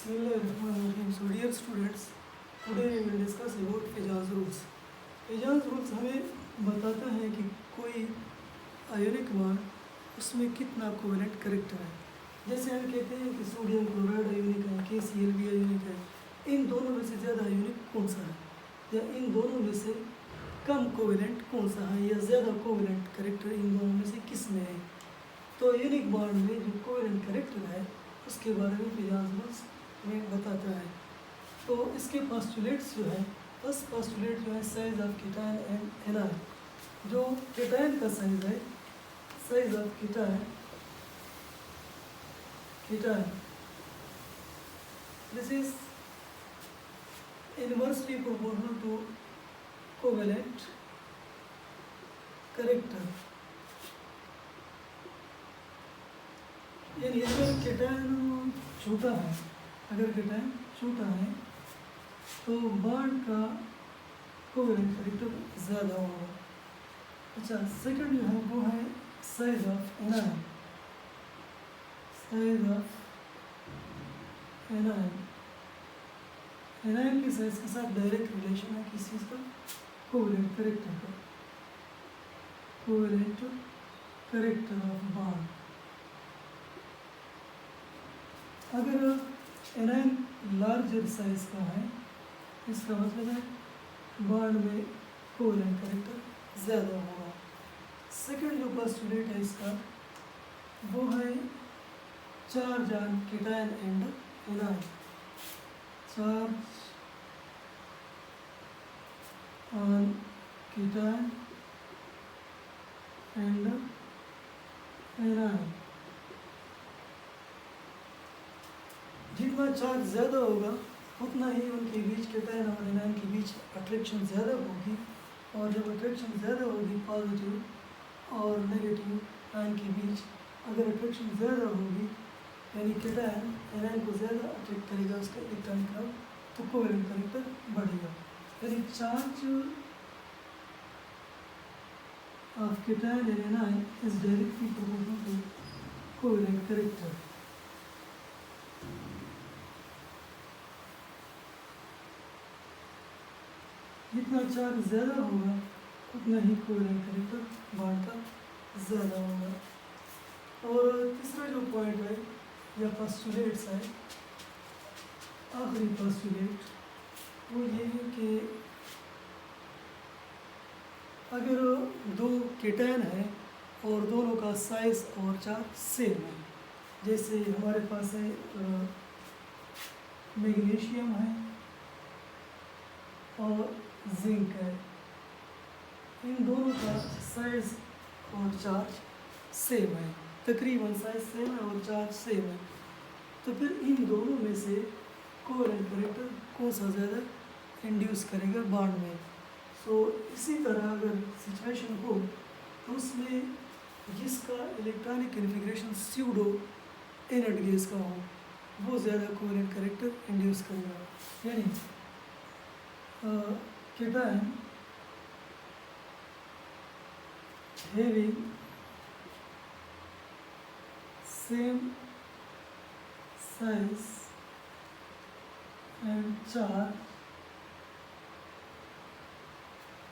Bismillahirrahmanirrahim. So dear students, today we will discuss about एजाज rules. एजाज rules हमें बताता है कि कोई आयोनिक बॉन्ड उसमें कितना कोवेलेंट करेक्टर है. जैसे हम कहते हैं कि सोडियम क्लोराइड आयोनिक है, KCl भी आयोनिक है. इन दोनों में से ज़्यादा आयोनिक कौन सा है, या इन दोनों में से कम कोवेलेंट कौन सा है, या ज़्यादा कोवेलेंट करेक्टर इन दोनों में से किस में है. तो आयोनिक बॉन्ड में जो कोवेलेंट करेक्टर है उसके बारे में एजाज रूल्स में बताता है. तो इसके पोस्टुलेट्स जो है, फर्स्ट पोस्टुलेट जो है size of cation and anion. जो कीटायन का साइज है, size of cation this is inversely proportional to covalent character. यानी अगर कीटायन छोटा है, अगर कीटायन छोटा है तो बॉन्ड का कोवेलेंट करेक्टर ज़्यादा होगा. अच्छा, सेकंड जो है वो है size of anion. Size of anion, anion की साइज के साथ डायरेक्ट रिलेशन है किस चीज़ का, कोवेलेंट करेक्टर का. Covalent character of bond. अगर एनायन लार्जर साइज का है, इसका मतलब है बॉन्ड में कोवेलेंट करेक्टर ज़्यादा होगा. सेकंड जो पोस्टुलेट है इसका वो है charge on cation and anion. Charge on cation and anion. जितना चार्ज ज़्यादा होगा उतना ही उनके बीच कीटायन और एनायन के बीच अट्रैक्शन ज़्यादा होगी. और जब अट्रैक्शन ज़्यादा होगी पॉजिटिव और नेगेटिव आयन के बीच, अगर अट्रैक्शन ज़्यादा होगी यानी कीटायन एनायन को ज़्यादा अट्रैक्ट करेगा उसका इलेक्ट्रॉनिक कर्व, तो कोवेलेंट करेक्टर बढ़ेगा. यानी charge of cation and anion is directly proportional to covalent character. जितना चार्ज ज़्यादा होगा उतना ही कोवेलेंट करेक्टर बॉन्ड का ज़्यादा होगा. और तीसरा जो पॉइंट है या पोस्टुलेट्स है, आखिरी पोस्टुलेट वो ये है कि अगर दो कीटायन है और दोनों का साइज और चार्ज सेम है, जैसे हमारे पास है मैग्नीशियम है और जिंक है, इन दोनों का साइज और चार्ज सेम है, तकरीबन साइज सेम है और चार्ज सेम है. तो फिर इन दोनों में से कोवेलेंट करेक्टर कौन सा ज़्यादा इंड्यूस करेगा बॉन्ड में. सो इसी तरह अगर सिचुएशन हो तो उसमें जिसका electronic configuration pseudo inert gas का हो वो ज़्यादा कोवेलेंट करेक्टर इंड्यूस करेगा. यानी कीटायन having same size and charge,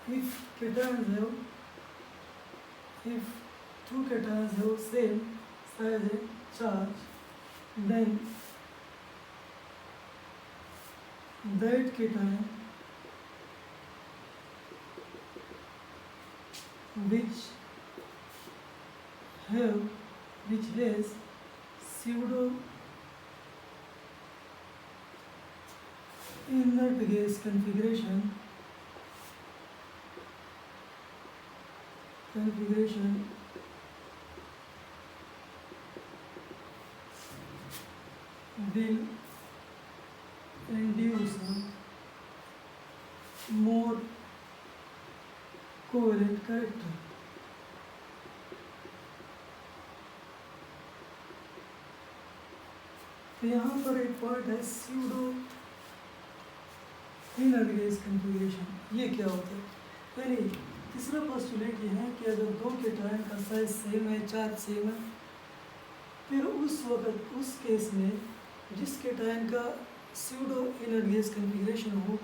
if cations have, if two cations have same size and charge, then that cation which has pseudo inert gas configuration will induce more covalent character. तो यहाँ पर एक point है pseudo inert gas configuration. ये क्या होता है? यानी तीसरा पोस्टुलेट ये है कि अगर दो कीटायन का साइज सेम है, चार्ज सेम है, फिर उस वक्त उस केस में जिस केटायन का स्यूडो इनर्ट गैस कन्फिग्रेशन हो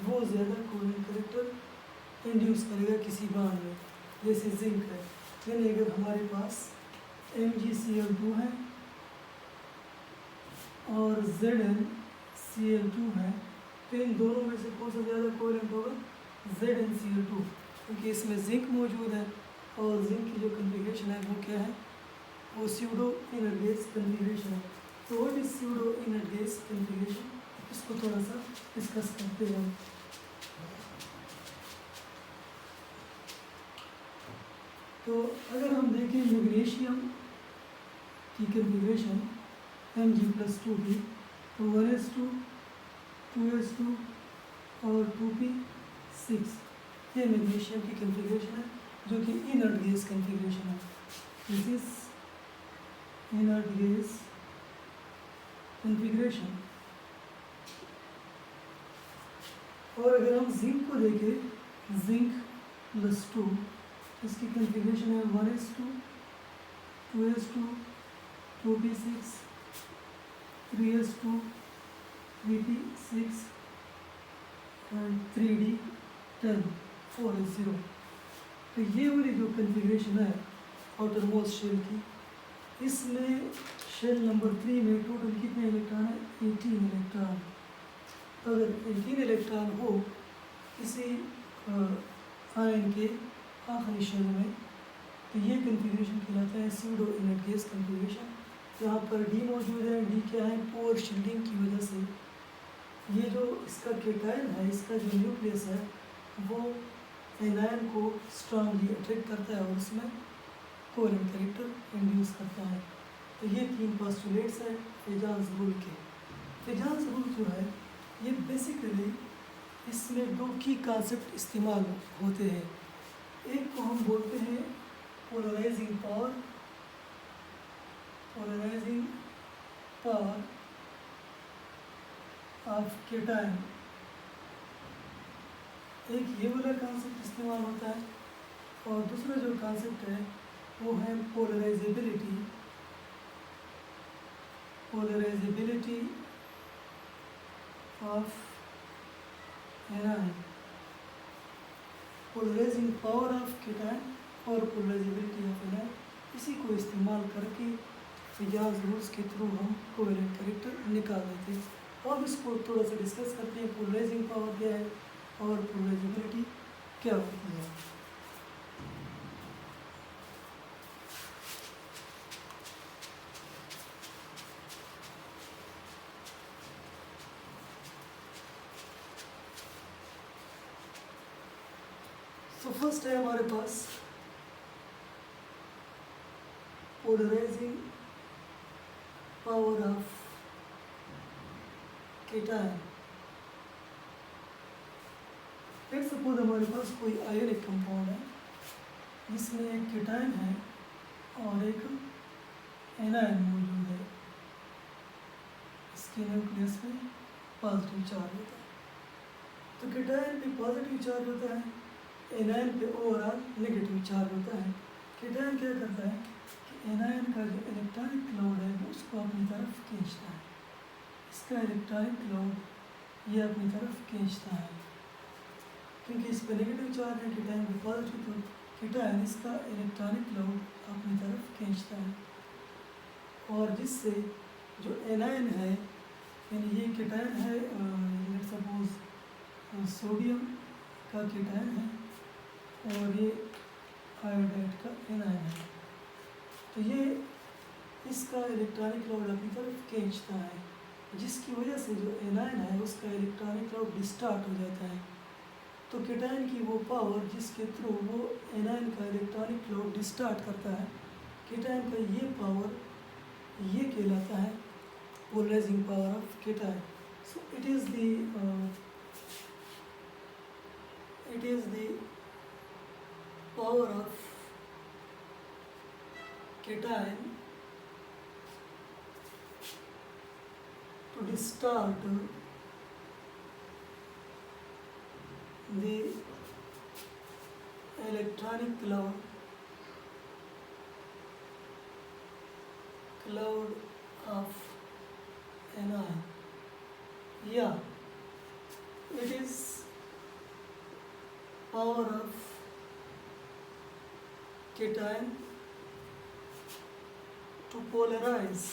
वो ज़्यादा कोवेलेंट कैरेक्टर इंड्यूस करेगा किसी बॉन्ड में, जैसे जिंक है। यानी अगर हमारे पास MgCl2 है और ZnCl2 है, तो इन दोनों में से कौन सा ज़्यादा कोवेलेंट होगा? ZnCl2, क्योंकि इसमें जिंक मौजूद है और जिंक की जो कन्फिग्रेशन है वो क्या है? वो स्यूडो इनर्ट गैस कन्फिग्रेशन है। तो what is pseudo inert gas configuration, इसको थोड़ा सा डिस्कस करते हैं। तो अगर हम देखें मैग्नीशियम की कन्फिग्रेशन Mg+2 की, तो 1s2, 2s2 और 2p6, ये मैग्नीशियम की कन्फिग्रेशन है जो कि इनर्ट गैस कन्फिग्रेशन है। This is inert gas configuration. और अगर हम जिंक को देखें, जिंक+2, इसकी कन्फिग्रेशन है 1s2, 2s2, 2p6, 3s2, 3p6 and 3d10, 4s0। तो ये वाली जो कन्फिग्रेशन है आउटर मोस्ट शेल की, इसमें शेल नंबर 3 में टोटल कितने इलेक्ट्रॉन है? 18 इलेक्ट्रॉन। अगर 18 इलेक्ट्रॉन हो किसी आयन के आखिरी शेल में, तो ये कन्फिग्रेशन कहलाता है स्यूडो इनर्ट गैस कन्फिग्रेशन। यहाँ पर डी मौजूद है, डी क्या है? पोर शील्डिंग की वजह से ये जो इसका केटायन है, इसका जो न्यूक्लियस है वो एनायन को स्ट्रांगली अट्रैक्ट करता है और उसमें कोवेलेंट कैरेक्टर इंड्यूस करता है। तो ये 3 पोस्टुलेट्स हैं फेजाज रूल के। फेजाज रूल जो है ये बेसिकली इसमें 2 की कॉन्सेप्ट इस्तेमाल होते हैं। एक को हम बोलते हैं polarising power, polarising power of cation, एक ये वाला कॉन्सेप्ट इस्तेमाल होता है। और दूसरा जो कॉन्सेप्ट है वो है polarisability, polarisability of anion, polarising power of cation और पोलराइजेबिलिटी ऑफ एनायन, इसी को इस्तेमाल करके फेजाज रूल्स के थ्रू हम कोवेलेंट कैरेक्टर निकाल देते हैं। अब इसको थोड़ा सा डिस्कस करते हैं, पोलराइजिंग पावर क्या है और पोलराइजेबिलिटी क्या होती है। तो फर्स्ट है हमारे पास polarising power of cation. Let's suppose हमारे पास कोई आयोनिक कंपाउंड है जिसमें एक केटायन है और एक एनायन मौजूद है, इसके न्यूक्लियस में पॉजिटिव चार्ज होता है। तो केटायन पे पॉजिटिव चार्ज होता है, एनायन पे ओवरऑल नेगेटिव चार्ज होता है। केटायन क्या करता है कि एनायन का जो इलेक्ट्रॉनिक क्लाउड है वो उसको अपनी तरफ खींचता है, इसका इलेक्ट्रॉनिक क्लाउड ये अपनी तरफ खींचता है, क्योंकि इस पर नेगेटिव चार्ज है, केटायन पे पॉजिटिव, तो केटायन इसका इलेक्ट्रॉनिक क्लाउड अपनी तरफ खींचता है। और जिससे जो एनायन है, यानी ये केटायन है, लेट्स सपोज सोडियम का केटायन है और ये आयोडाइड का एनायन है, तो ये इसका इलेक्ट्रॉनिक क्लाउड अपनी तरफ खींचता है, जिसकी वजह से जो एनायन है उसका इलेक्ट्रॉनिक क्लाउड डिस्टार्ट हो जाता है। तो केटायन की वो पावर जिसके थ्रू वो एनायन का इलेक्ट्रॉनिक क्लाउड डिस्टार्ट करता है, केटायन का ये पावर ये कहलाता है polarising power of cation. So it is the power of cation to distort the electronic cloud of anion, yeah, it is power of cation to polarize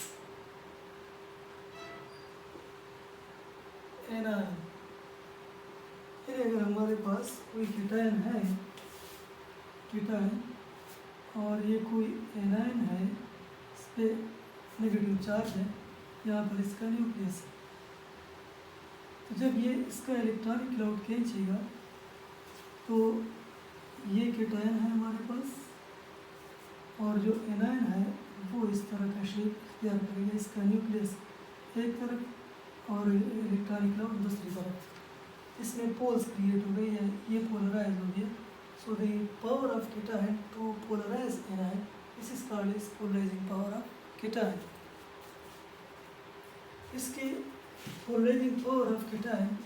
anion। फिर अगर हमारे पास कोई कीटायन है, कीटायन, और ये कोई एनायन है, इस पर नेगेटिव चार्ज है, यहाँ पर इसका न्यूक्लियस है, तो जब ये इसका इलेक्ट्रॉनिक क्लाउड खींचेगा तो ये कीटायन है हमारे पास, और जो एनायन है वो इस तरह का शेप तैयार करेगा, इसका न्यूक्लियस एक तरफ और इलेक्ट्रॉनिक क्लाउड दूसरी तरफ, इसमें पोल्स क्रिएट हो गई है, ये पोलराइज हो गया। So the power of cation to polarise anion, this is called as polarising power of cation. इसकी पोलराइजिंग पावर ऑफ कीटायन,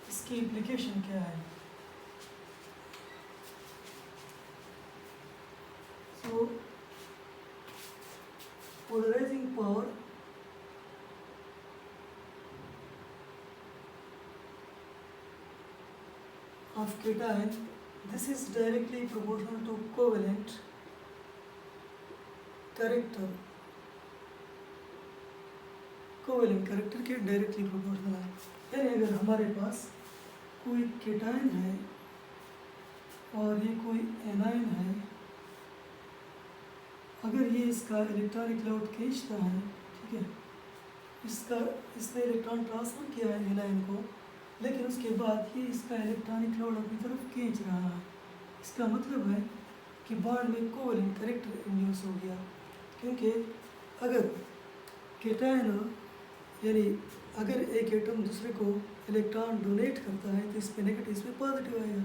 इसकी इम्प्लीकेशन क्या है? So polarising power of cation, this is directly proportional to covalent character, covalent character के directly proportional है। यानी अगर हमारे पास कोई कीटायन है और ये कोई एनायन है, अगर ये इसका इलेक्ट्रॉनिक क्लाउड खींचता है, ठीक है, इसने इलेक्ट्रॉन ट्रांसफर किया है एनायन को, लेकिन उसके बाद ये इसका इलेक्ट्रॉनिक क्लाउड अपनी तरफ खींच रहा है, इसका मतलब है कि बॉन्ड में कोवेलेंट कैरेक्टर इंड्यूस हो गया। क्योंकि अगर कीटायन यानी अगर एक एटम दूसरे को इलेक्ट्रॉन डोनेट करता है तो इस पर नेगेटिव, इस पर पॉजिटिव आएगा,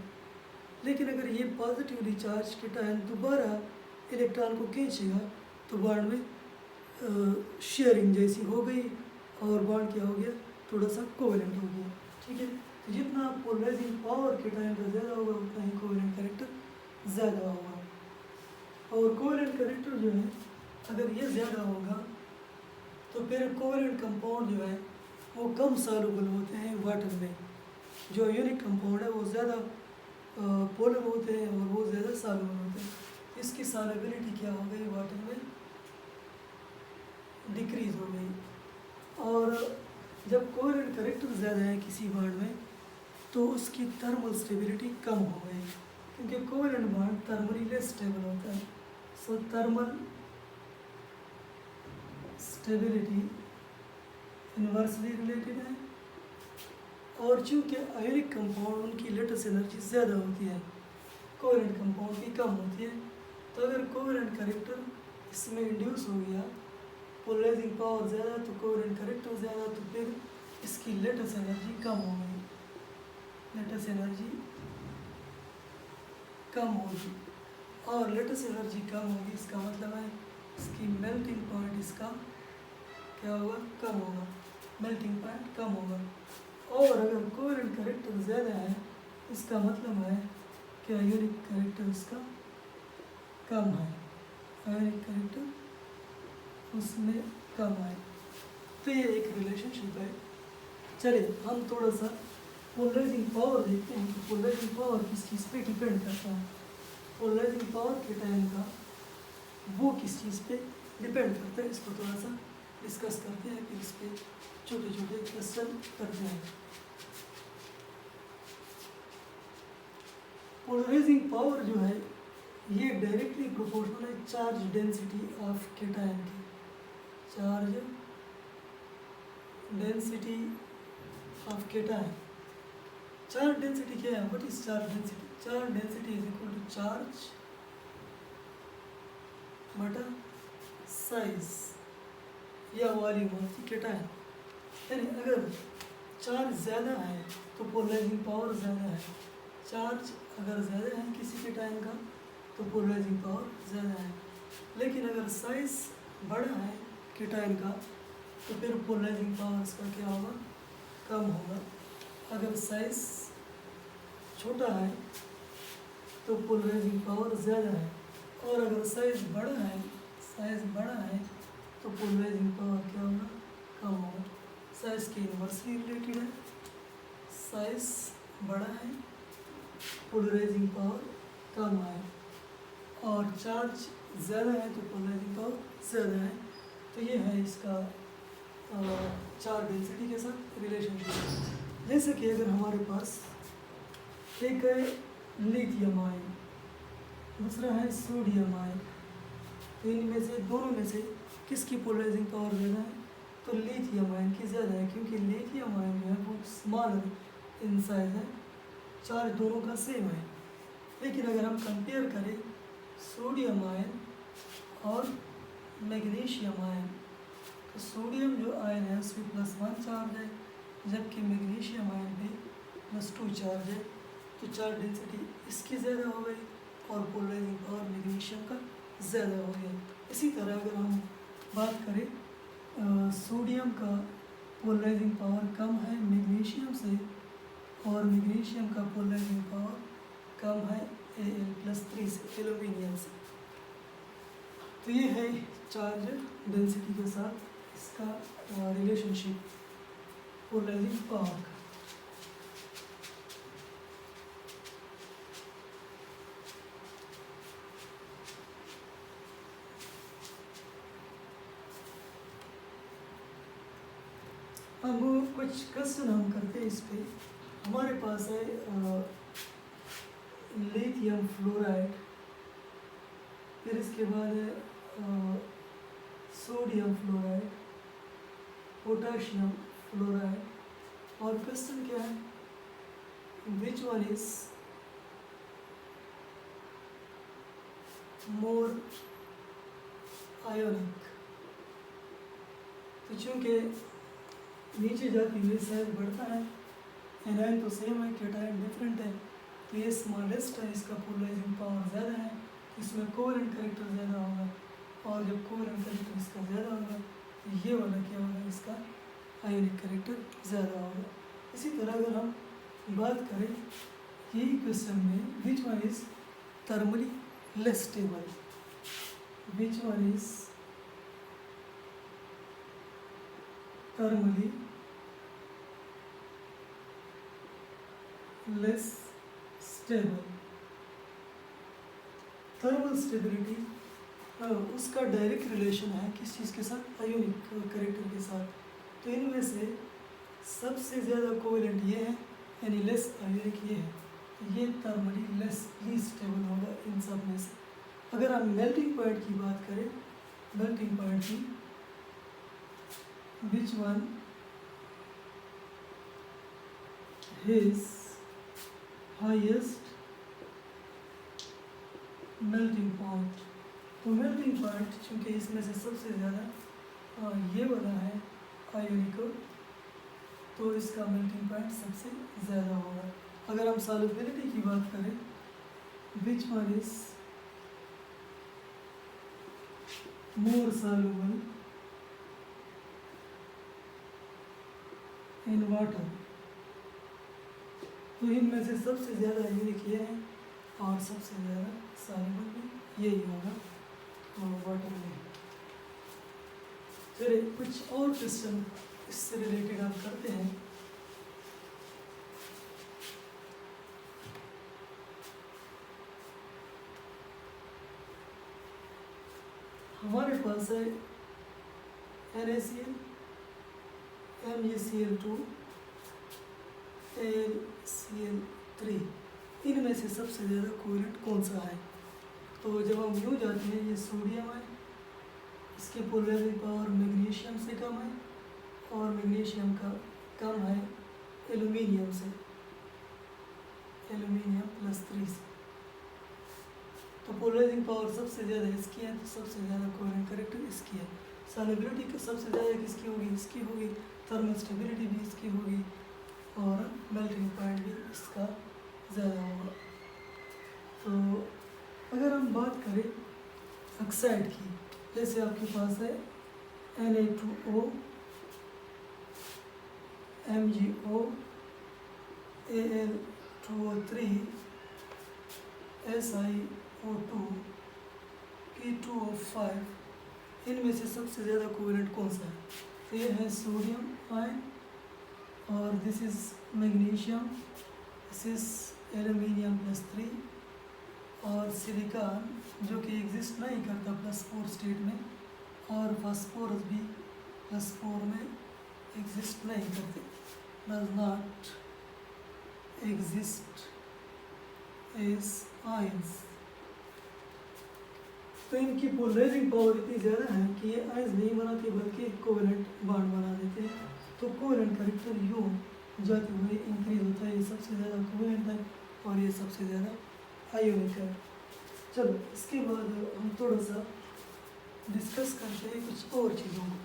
लेकिन अगर ये पॉजिटिवली चार्ज कीटायन दोबारा इलेक्ट्रॉन को खींचेगा तो बॉन्ड में शेयरिंग जैसी हो गई और बॉन्ड क्या हो गया, थोड़ा सा कोवेलेंट हो गया, ठीक है। तो जितना पोलराइजिंग पावर कीटायन का ज़्यादा होगा उतना ही कोवेलेंट कैरेक्टर ज़्यादा होगा, और कोवेलेंट कैरेक्टर जो है अगर ये ज़्यादा होगा तो फिर कोवेलेंट कंपाउंड जो है वो कम सॉल्युबल होते हैं वाटर में, जो आयोनिक कंपाउंड है वो ज़्यादा पोलर होते हैं और वो ज़्यादा सॉल्युबल होते हैं, इसकी सॉल्युबिलिटी क्या हो गई, वाटर में डिक्रीज हो गई। और जब कोवेलेंट कैरेक्टर ज़्यादा है किसी बॉन्ड में तो उसकी थर्मल स्टेबिलिटी कम हो गई, क्योंकि covalent bond thermally less stable होता है। सो थर्मल स्टेबिलिटी इन्वर्सली रिलेटेड है, और चूँकि आयोनिक कंपाउंड उनकी लेटेस्ट एनर्जी ज़्यादा होती है, कोवेलेंट कंपाउंड की कम होती है, तो अगर कोवेलेंट कैरेक्टर इसमें इंड्यूस हो गया, पोलराइजिंग पावर ज़्यादा तो कोवेलेंट कैरेक्टर ज़्यादा, तो फिर इसकी लेटेस्ट एनर्जी कम हो गई, लेटेस्ट एनर्जी कम होगी, और लेटेस्ट एनर्जी कम होगी, इसका मतलब है इसकी मेल्टिंग पॉइंट इसका क्या होगा, कम होगा, मेल्टिंग पॉइंट कम होगा। और अगर कोवेलेंट कैरेक्टर ज़्यादा है इसका मतलब है कि आयोनिक कैरेक्टर इसका कम है, आयोनिक कैरेक्टर उसमें कम है, तो ये एक रिलेशनशिप है। चलिए हम थोड़ा सा पोलराइजिंग पावर देखते हैं कि पोलराइजिंग पावर किस चीज़ पे डिपेंड करता है। पोलराइजिंग पावर कीटायन का वो किस चीज़ पे डिपेंड करता है, इसको थोड़ा सा डिस्कस करते हैं, फिर इस पर छोटे छोटे क्वेश्चन करते हैं। पोलराइजिंग पावर जो है ये डायरेक्टली प्रोपोर्शनल है चार्ज डेंसिटी ऑफ कीटायन की, charge density of cation. Charge density क्या है, what is charge density? Charge density is equal to charge बटा साइज या वॉल्यूम ऑफ कीटायन। यानी अगर चार्ज ज़्यादा है तो पोलराइजिंग पावर ज़्यादा है, चार्ज अगर ज़्यादा है किसी कीटायन का तो पोलराइजिंग पावर ज़्यादा है, लेकिन अगर साइज बड़ा है कीटायन का तो फिर पोलराइजिंग पावर इसका क्या होगा, कम होगा। अगर साइज छोटा है तो पोलराइजिंग पावर ज़्यादा है, और अगर साइज बड़ा है तो पोलराइजिंग पावर क्या होगा, कम होगा। साइज़ के इन्वर्सली रिलेटेड है। साइज़ बड़ा है, पोलराइजिंग पावर कम है, और चार्ज ज़्यादा है तो पोलराइजिंग पावर ज़्यादा है। तो ये है इसका चार्ज डेंसिटी के साथ रिलेशनशिप। जैसे कि अगर हमारे पास एक है लिथियम आयन, दूसरा है सोडियम आयन, तो इनमें से दोनों में से किसकी पोलराइजिंग पावर ज़्यादा है? तो लिथियम आयन की ज़्यादा है, क्योंकि लिथियम आयन जो है वो स्मॉलर इन साइज है, चार्ज दोनों का सेम है। लेकिन अगर हम कंपेयर करें सोडियम आयन और मैग्नीशियम आयन, तो सोडियम जो आयन है उसमें +1 चार्ज है, जबकि मैग्नीशियम आयन पे +2 चार्ज है। तो चार्ज डेंसिटी इसकी ज़्यादा हो गई और पोलराइजिंग पावर मैग्नीशियम का ज़्यादा हो गया। इसी तरह अगर हम बात करें सोडियम का पोलराइजिंग पावर कम है मैग्नीशियम से, और मैग्नीशियम का पोलराइजिंग पावर कम है Al+3 से, एल्यूमिनियम से। तो ये है चार्ज डेंसिटी के साथ इसका रिलेशनशिप पोलराइजिंग पावर का। अब कुछ क्वेश्चन हम करते हैं इस पे। हमारे पास है लिथियम फ्लोराइड, फिर इसके बाद है सोडियम फ्लोराइड, पोटाशियम फ्लोराइड, और क्वेश्चन क्या है, विच वन इज मोर आयोनिक। तो चूँकि नीचे जाती हुई साइज बढ़ता है, एनायन तो सेम है, कैटायन डिफरेंट है, तो ये स्मॉलेस्ट है, इसका पोलराइजिंग पावर ज़्यादा है, इसमें कोवेलेंट कैरेक्टर ज़्यादा होगा, और जब कोवेलेंट कैरेक्टर इसका ज़्यादा होगा तो ये वाला क्या होगा, इसका आयोनिक कैरेक्टर ज़्यादा होगा। इसी तरह अगर हम बात करें यही क्वेश्चन में, विच one is thermally less stable, which one is thermally less stable। Thermal stability उसका डायरेक्ट रिलेशन है किस चीज़ के साथ, आयोनिक कैरेक्टर के साथ। तो इनमें से सबसे ज़्यादा कोवेलेंट ये है, यानी लेस आयोनिक ये है, ये थर्मली लीस्ट स्टेबल होगा इन सब में से। अगर हम मेल्टिंग पॉइंट की बात करें, मेल्टिंग पॉइंट की, which one is highest melting point। तो मेल्टिंग पॉइंट चूँकि इसमें से सबसे ज़्यादा ये वाला है आयोनिक, तो इसका मेल्टिंग पॉइंट सबसे ज़्यादा होगा। अगर हम सॉल्युबिलिटी की बात करें, which one is more soluble in water. तो इनमें से सबसे ज़्यादा यूनिक ये है और सबसे ज़्यादा सॉल्युबल भी यही होगा वाटर में। चलिए कुछ और क्वेश्चन इससे रिलेटेड आप करते हैं। हमारे पास है NaCl, MgCl2, AlCl3, इनमें से सबसे ज़्यादा कोवेलेंट कौन सा है? तो जब हम यूँ जाते हैं, ये सोडियम है, इसकी पोलराइजिंग पावर मैग्नीशियम से कम है और मैग्नीशियम का कम है एल्यूमिनियम से, एल्यूमिनियम +3 से। तो पोलराइजिंग पावर सबसे ज़्यादा इसकी है, तो सबसे ज़्यादा कोवेलेंट कैरेक्टर इसकी है। सॉल्युबिलिटी का सबसे ज़्यादा किसकी होगी, इसकी होगी। थर्मल स्टेबिलिटी भी इसकी होगी और मेल्टिंग पॉइंट भी इसका ज़्यादा होगा। तो अगर हम बात करें ऑक्साइड की, जैसे आपके पास है Na2O, MgO, Al2O3, SiO2, P2O5, इनमें से सबसे ज़्यादा कोवेलेंट कौन सा है? तो ये है सोडियम ion, और this is magnesium, this is aluminium +3, और सिलिकॉन जो कि एग्जिस्ट नहीं करता +4 स्टेट में, और फास्फोरस भी +4 में एग्जिस्ट नहीं करते, does not exist as ions. तो इनकी पोलराइजिंग पावर इतनी ज़्यादा है कि ये आयंस नहीं बनाते बल्कि कोवेलेंट बॉन्ड बना देते हैं। तो कोवेलेंट कैरेक्टर यूँ जाते हुए इंक्रीज होता है, ये सबसे ज़्यादा कोवेलेंट है और ये सबसे ज़्यादा आयोनिक है। चलो इसके बाद हम थोड़ा सा डिस्कस करते हैं कुछ और चीज़ों को।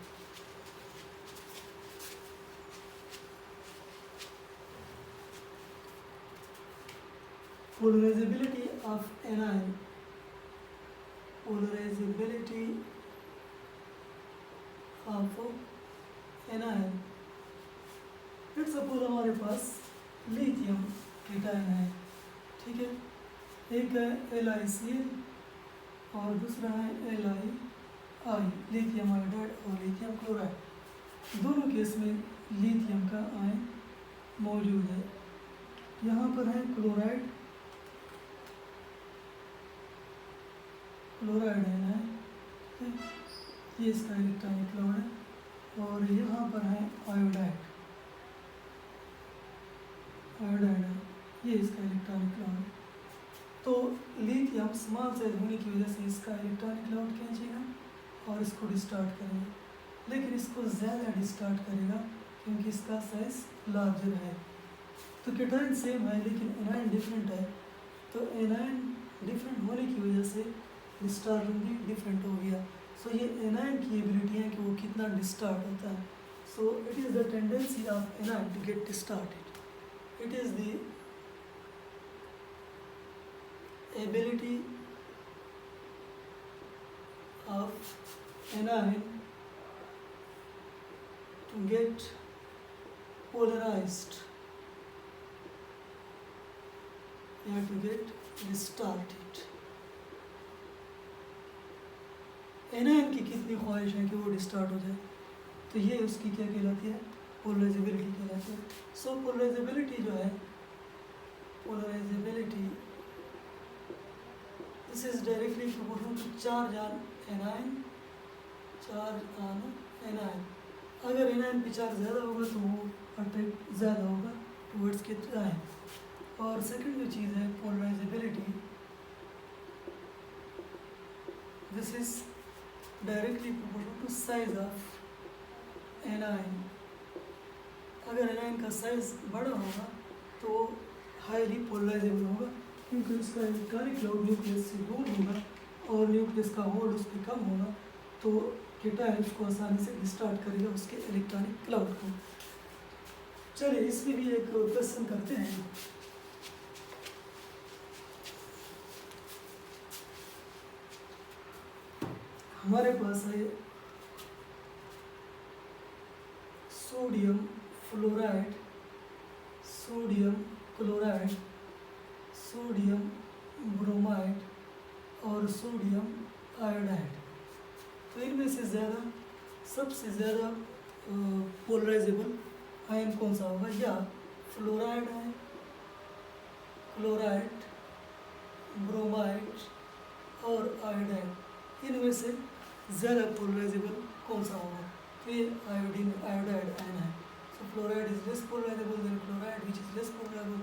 Polarisability of anion, polarisability of anion. Let's suppose हमारे पास लिथियम केटायन है, ठीक है, एक है LiCl और दूसरा है LiI, लिथियम आयोडाइड और लिथियम क्लोराइड। दोनों केस में लिथियम का आयन मौजूद है। यहाँ पर है क्लोराइड, क्लोराइड है, ये इसका इलेक्ट्रॉनिक क्लाउड है, और यहाँ पर है आयोडाइड, आयोडाइड है, ये इसका इलेक्ट्रॉनिक क्लाउड है। तो लिथियम स्मॉल साइज होने की वजह से इसका इलेक्ट्रॉनिक क्लाउड खींचेगा और इसको डिस्टार्ट करेगा, लेकिन इसको ज़्यादा डिस्टार्ट करेगा क्योंकि इसका साइज लार्जर है। तो केटायन सेम है लेकिन एनायन डिफरेंट है, तो एनायन डिफरेंट होने की वजह से डिस्टार्टिंग भी डिफरेंट हो गया। सो ये एनायन की एबिलिटी है कि वो कितना डिस्टार्ट होता है। So it is the tendency of anion to get distorted, it is the ability of anion to get polarized या to get distorted। एनायन की कितनी ख्वाहिश है कि वो डिस्टार्ट हो जाए, तो ये उसकी क्या कहलाती है, पोलराइजेबिलिटी कहलाती है। सो पोलराइजेबिलिटी जो है, polarisability this is directly proportional to charge on anion, charge on anion. अगर एनायन पे चार्ज ज़्यादा होगा तो वो अट्रैक्ट ज़्यादा होगा टुवर्ड्स के आयन। और सेकंड जो चीज़ है polarisability, this is directly proportional to size of anion. अगर एनायन का साइज बड़ा होगा तो हाईली पोलराइजेबल होगा क्योंकि उसका इलेक्ट्रॉनिक क्लाउड न्यूक्लियस से दूर होगा और न्यूक्लियस का होल्ड उस पर कम होगा, तो केटायन उसको आसानी से डिस्टार्ट करेगा उसके इलेक्ट्रॉनिक क्लाउड को। चलिए इसमें भी एक क्वेश्चन करते हैं। हमारे पास है sodium fluoride, sodium chloride, sodium bromide और सोडियम आयोडाइड। तो इनमें से ज़्यादा, सबसे ज़्यादा पोलराइजेबल आयन कौन सा होगा, या फ्लोराइड है, क्लोराइड, ब्रोमाइड और आयोडाइड, इनमें से ज़्यादा पोलराइजेबल कौन सा होगा, तो ये आयोडीन, आयोडाइड आयन है। So fluoride is less polarisable than chloride which is less polarisable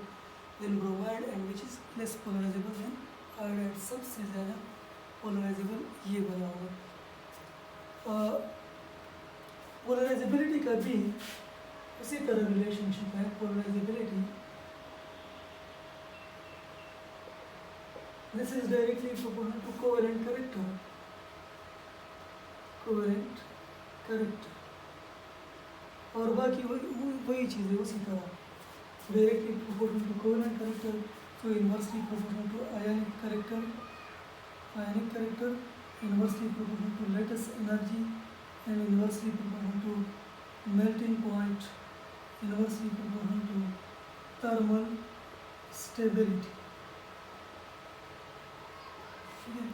than bromide and which is less polarisable than iodide. सबसे ज़्यादा पोलराइजेबल ये बना होगा। पोलराइजेबिलिटी का भी उसी तरह रिलेशनशिप है। Polarisability this is directly proportional to covalent character, covalent character, और बाकी वही चीज़ें उसी तरह directly proportional to covalent character, तो inversely proportional to ionic character, ionic character, inversely proportional to lattice energy and inversely proportional to melting point, inversely proportional to thermal stability. ठीक है,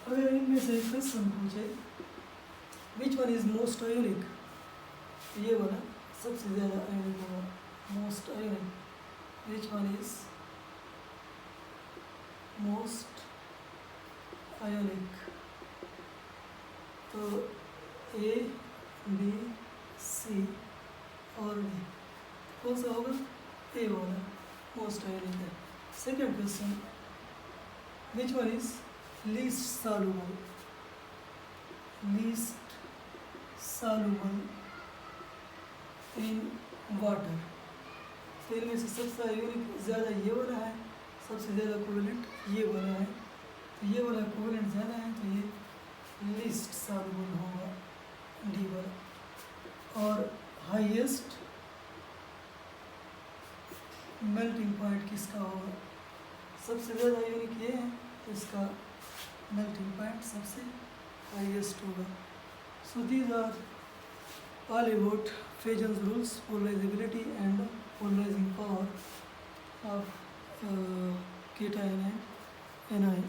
अगर इनमें से क्वेश्चन पूछे which one is most ionic, ये वाला सबसे ज़्यादा आयोनिक होगा, most ionic. Which one is most ionic? तो ए, बी, सी और डी, कौन सा होगा? ए वाला मोस्ट आयोनिक है। Second question, which one is least soluble? Least soluble in water. तो इनमें से सबसे आयोनिक ज़्यादा ये वाला है, सबसे ज़्यादा कोवेलेंट ये वाला है। तो ये वाला कोवेलेंट ज़्यादा है, तो ये लीस्ट सॉल्युबल होगा, डी वाला। और हाईएस्ट मेल्टिंग पॉइंट किसका होगा? सबसे ज़्यादा आयोनिक ये है, तो इसका मेल्टिंग पॉइंट सबसे हाईएस्ट होगा। So these are all about Fajans rules, polarizability and polarizing power of cation and anion.